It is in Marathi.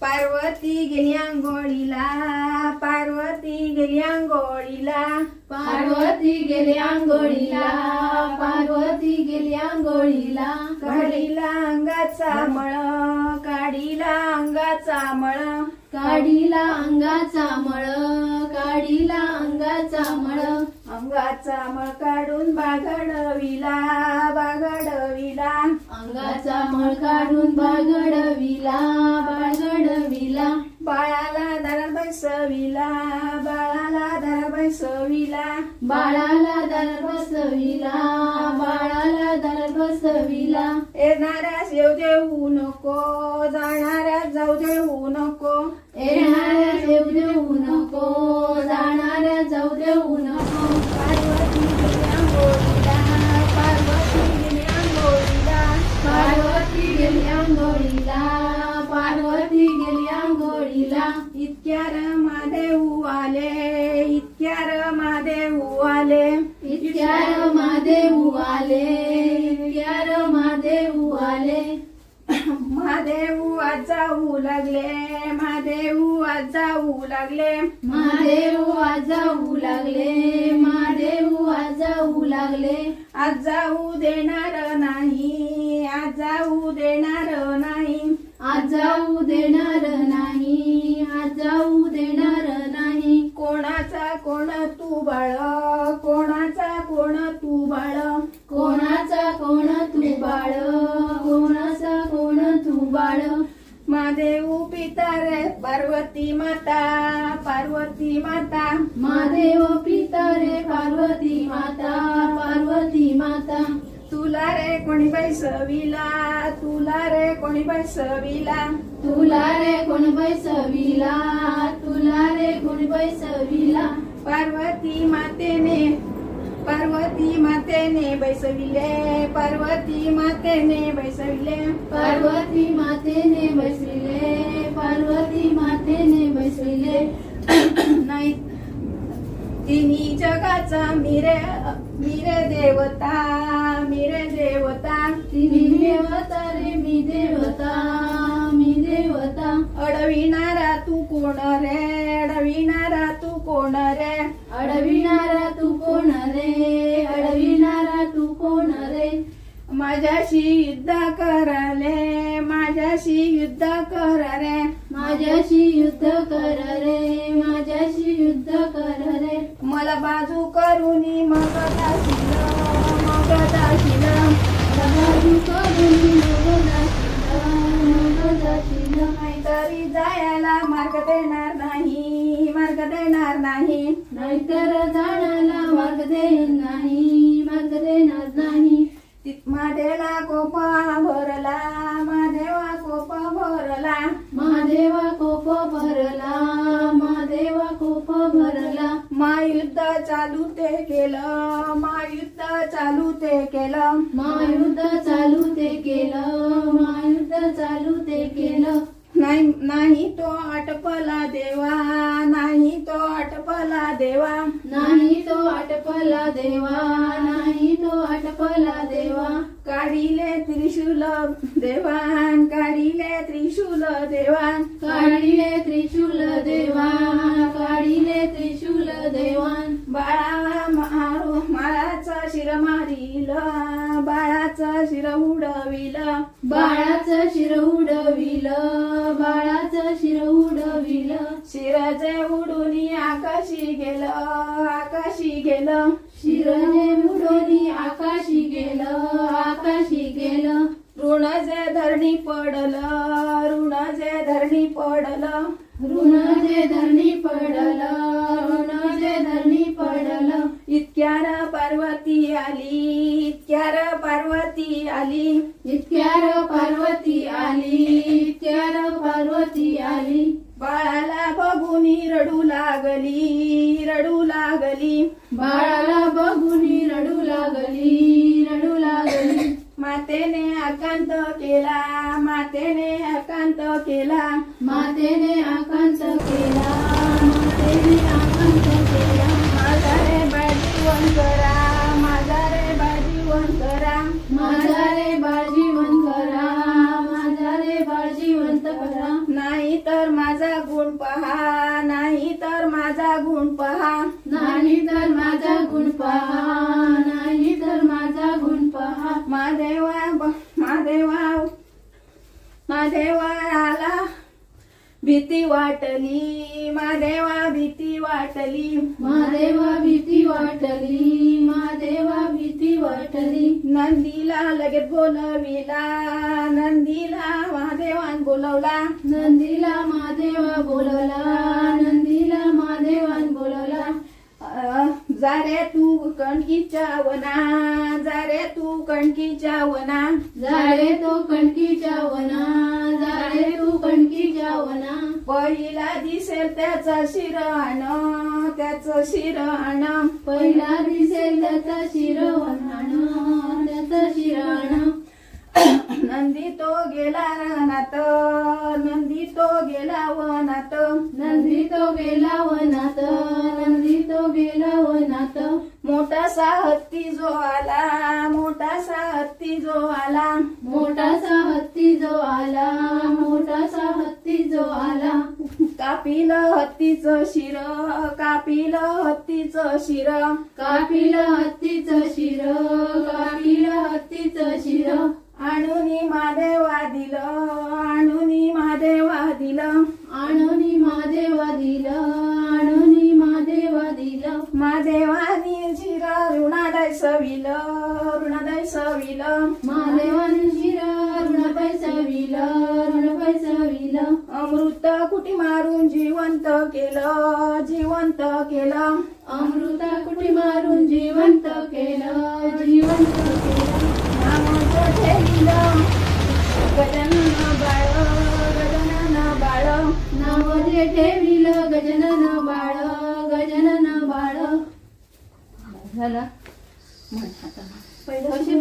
पार्वती गेली आंघोळीला, पार्वती गेली आंघोळीला, पार्वती गेली आंघोळीला, पार्वती गेली आंघोळीला. काढीला अंगाचा मळ, काढीला अंगाचा मळ, काढीला अंगाचा मळ, काढीला अंगाचा मळ. अंगाचा मळ काढून बागडविला, बागडविला, अंगाचा मळ काढून बागडविला, बागडविला. बाळाला दारात बसविला, बाळाला दारात बसविला, बाळाला दारात बसविला, बाळाला दारात बसविला. येणाऱ्यास येऊ देऊ नको, जाणाऱ्यास जाऊ देऊ नको, येणाऱ्या येऊ देऊ नको, जाणाऱ्या जाऊ देऊ नको. पार्वती गेली आंघोळीला, पार्वती गेली आंघोळीला, पार्वती गेली आंघोळीला, पार्वती गेली आंघोळीला. इतक्या रमादेव आले, इतक्या रमादेव आले, इतक्या रमादेव आले, इतक्या रमादेव आले. महादेव आज जाऊ लागले, महादेव आज जाऊ लागले, महादेव आज जाऊ लागले, महादेव आज जाऊ लागले. आज जाऊ देणार नाही, आज जाऊ देणार नाही, आज जाऊ देणार नाही, आज जाऊ देणार नाही. कोणाचा कोण तू बाळ, कोणाचा कोण तू बाळ, कोणाचा कोण तू बाळ, कोणाचा कोण तू बाळ. महादेव पिता रे पार्वती माता, पार्वती माता, महादेव पिता रे पार्वती माता, पार्वती माता. तुला रे कोणी बैसविला, तुला रे कोणी बैसविला, तुला रे कोण बैसविला, तुला रे कोण बैसविला. पार्वती मातेने, पार्वती मातेने बैसविले, पार्वती मातेने बैसविले, पार्वती मातेने बसविले, पार्वती मातेने बसविले. नाही तिन्ही जगाचा मिरे, मिरे देवता, मिरे देवता, तिन्ही देवता रे मी देवता, मी देवता. अडविणारा तू कोण रे, अडविणारा तू कोण रे, अडविणारा तू कोण रे, अडविणारा तू कोण रे. माझ्याशी युद्ध करले, माझ्याशी युद्ध कर रे, माझ्याशी युद्ध कर रे, माझ्याशी युद्ध कर रे. मला बाजू करूनी मग दाशील, मग दाशील, बाजू करून मग दाशील, मग दाशील. नाहीतरी जायला मार्ग देणार नाही, मार्ग देणार नाही, नाहीतर जाण्याला मार्ग देणार नाही, मार्ग देणार नाही. महादेवा कोप भरला, महादेवा कोप भरला, महादेवा कोप भरला, महादेवा कोप भरला. महायुद्ध चालू ते केलं, महायुद्ध चालू ते केलं, महायुद्ध चालू ते केलं, महायुद्ध चालू ते केलं. नाही नाही तो आटपला देवा, नाही तो आटपला देवा, नाही तो आटपला देवा, नाही तो आटपला देवा. काढिले त्रिशूल देवान, काढिले त्रिशूल देवान, काढिले त्रिशूल देवान, काढिले त्रिशूल देवान. बाळा मारू माळाचा शिर मारील, बाळाचा शिर उडविल, बाळाचं शिर उडविल, बाळाचं शिर उडविल. शिर जे उडून आकाशी गेलं, आकाशी गेलं, शिर जे उडून आकाशी गेलं, आकाशी गेलं. ऋण जे धरणी पडलं, ऋण जे धरणी पडलं, ऋण जे धरणी पडलं, ऋण जे धरणी पडलं. इतक्यार पार्वती आली, इतक्यार पार्वती आली, इतक्यार पार्वती आली, इतक्यार पार्वती आली. बाळाला बघून रडू लागली, रडू लागली, बाळाला बघून रडू लागली, रडू लागली. मातेने आकांत केला, मातेने आकांत केला, मातेने आकांत केला, मातेने आकांत केला. माझा रे बाजीवन करा, माझा रे बाजीवन करा, माझा रे बाळ जीवन करा, माझा रे बाळ जिवंत करा. नाही तर भीती वाटली महादेवा भीती वाटली महादेवा भीती वाटली महादेवा भीती वाटली नंदीला लगेच बोलविला नंदीला महादेवान बोलवला नंदीला महादेवा बोलवला नंदीला महादेवान बोलवला जा रे तू कणकीच्या वना जा रे तू कणकीच्या वना झाडे तो कणकीच्या वना झाडे तू कणकीच्या वना पहिला दिसेल त्याचा शिरहाण त्याचं शिरहाण पहिला दिसेल त्याचा शिरवणाण त्याचा शिराण नंदी तो गेला रानात नंदी तो गेला वनात नंदी तो गेला वनात नंदी तो गेला वनात मोठासा हत्ती जो आला मोठासा हत्ती जो आला मोठासा हत्ती जो आला मोठासा हत्ती जो आला कापिल हत्तीचं शिर कापिल हत्तीचं शिर कापिल हत्तीचं शिर कापिल हत्तीचं शिर आणूनी महादेवा दिलं आणूनी महादेवा दिलं आणूनी महादेवा दिलं आणूनी महादेवा दिलं महादेवानी शिर ऋणादय सविलं ऋणादय सविलं महादेवानी शिर ऋण पैसविलं ऋण पैसविलं अमृत कुटी मारून जिवंत केलं जिवंत केलं अमृता कुटी मारून जिवंत केलं जिवंत केलं नामाचं ठेविलं गजानन बाळ गजानन बाळ नाव जे ठेविलं गजानन बाळ गजानन बाळ झालं पहिलं